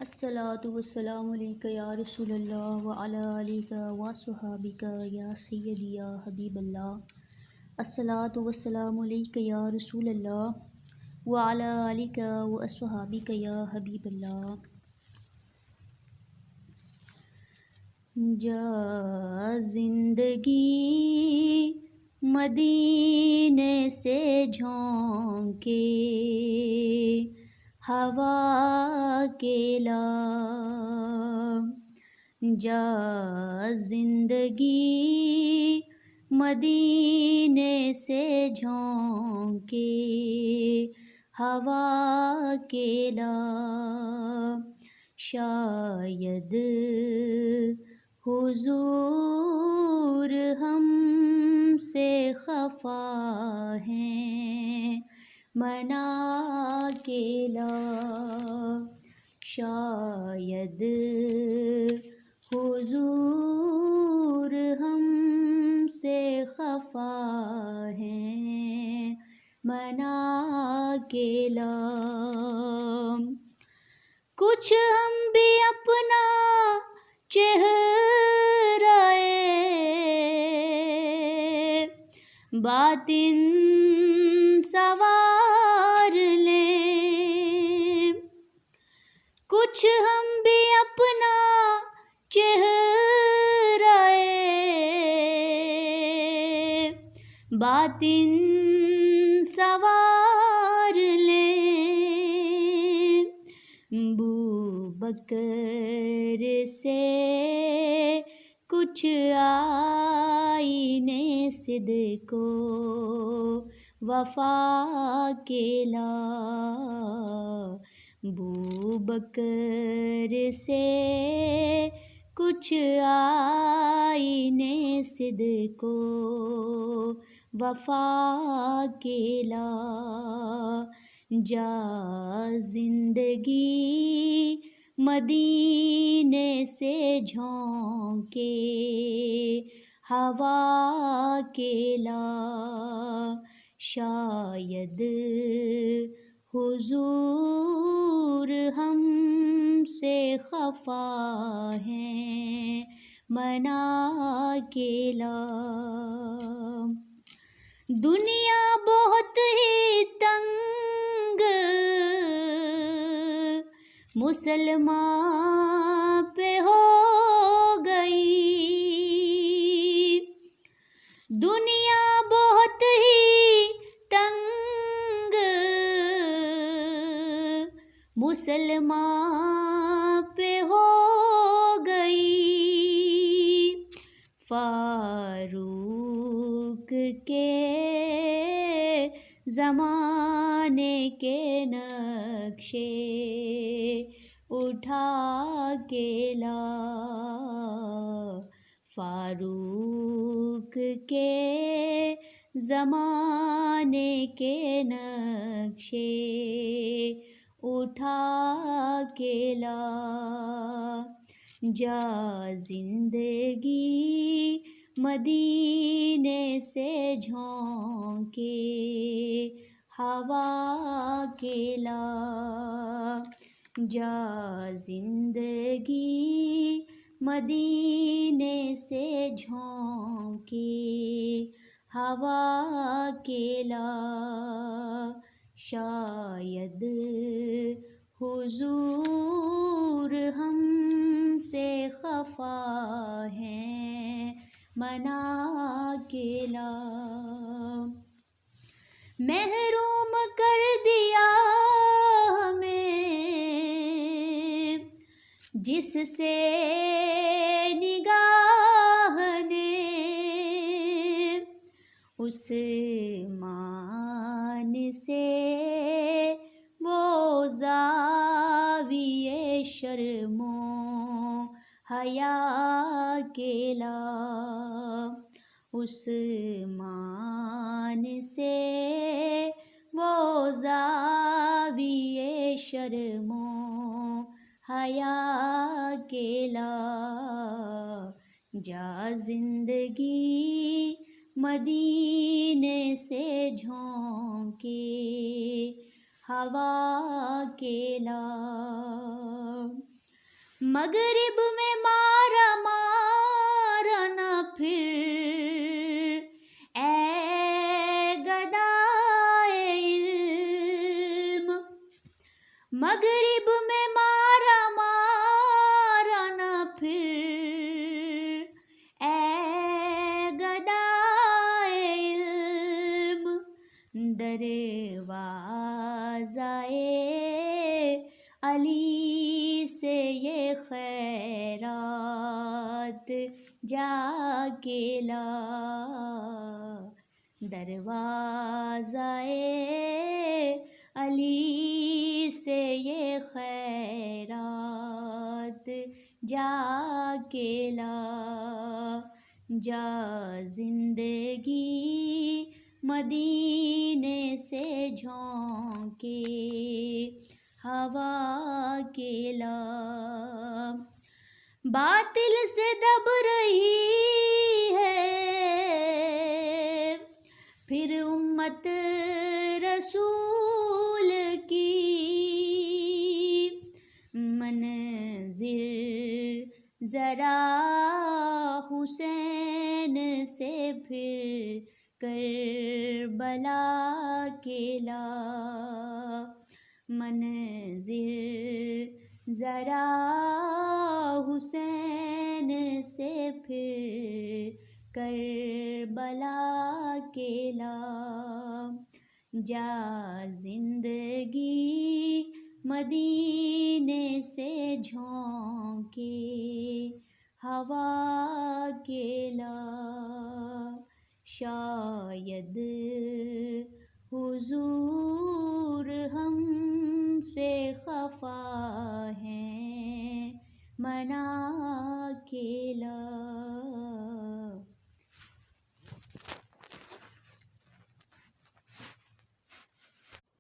الصلاۃ والسلام علیک یا رسول اللہ وعلی آلک وصحابک یا سیدی یا حبیب اللہ۔ الصلاۃ والسلام علیک یا رسول اللہ وعلی آلک وصحابک یا حبیب اللہ۔ جا زندگی مدینے سے جھونکے ہوا کیلا، جا زندگی مدینے سے جھونکے ہوا کیلا، شاید حضور ہم سے خفا ہیں منا کیلا، شاید حضور ہم سے خفا ہیں منا کیلا، کچھ ہم بھی اپنا چہرہ باطن سوار لیں، کچھ ہم بھی اپنا چہرہ باطن سوار لیں، بکر سے کچھ آئینے صدق و وفا کیلا، بکر سے کچھ آئینے صدق و وفا کیلا، جا زندگی مدینے سے جھونکے ہوا کیلا، شاید حضور ہم سے خفا ہیں منا کیلا، دنیا بہت ہی تنگ مسلمان پہ ہو گئی، دنیا بہت ہی تنگ مسلمان پہ ہو گئی، فاروق کے زمانے کے نقشے اٹھا کے لا، فاروق کے زمانے کے نقشے اٹھا کے لا، جا زندگی مدینے سے جھونکے ہوا کیلا، جا زندگی مدینے سے جھونکے ہوا کیلا، شاید حضور ہم سے خفا ہیں منا کیلا، محروم کر دیا ہمیں جس سے نگاہ نے، اس مان سے وہ زاویے شرم و حیا کیلا، اس مان سے وہ زاویے شرم و حیا کیلا، جا زندگی مدینے سے جھونکے ہوا کیلا، مغرب میں مارا مارا نہ پھر اے گدائے علم، مغرب میں مارا مارا نہ پھر اے گدائے علم، دروازۂ علی سے یہ خیرات جا کے لا، دروازۂ علی سے یہ خیرات جا کے لا، جا زندگی مدینے سے جھونکے ہوا کے لا، باطل سے دب رہی ہے پھر امت رسول کی، منظر ذرا حسین سے پھر کربلا کے لا، منظر ذرا حسین سے پھر کربلا کے لا، جا زندگی مدینے سے جھونکے ہوا کے لا، شاید حضور ہم سے خفا ہیں منا کے لا۔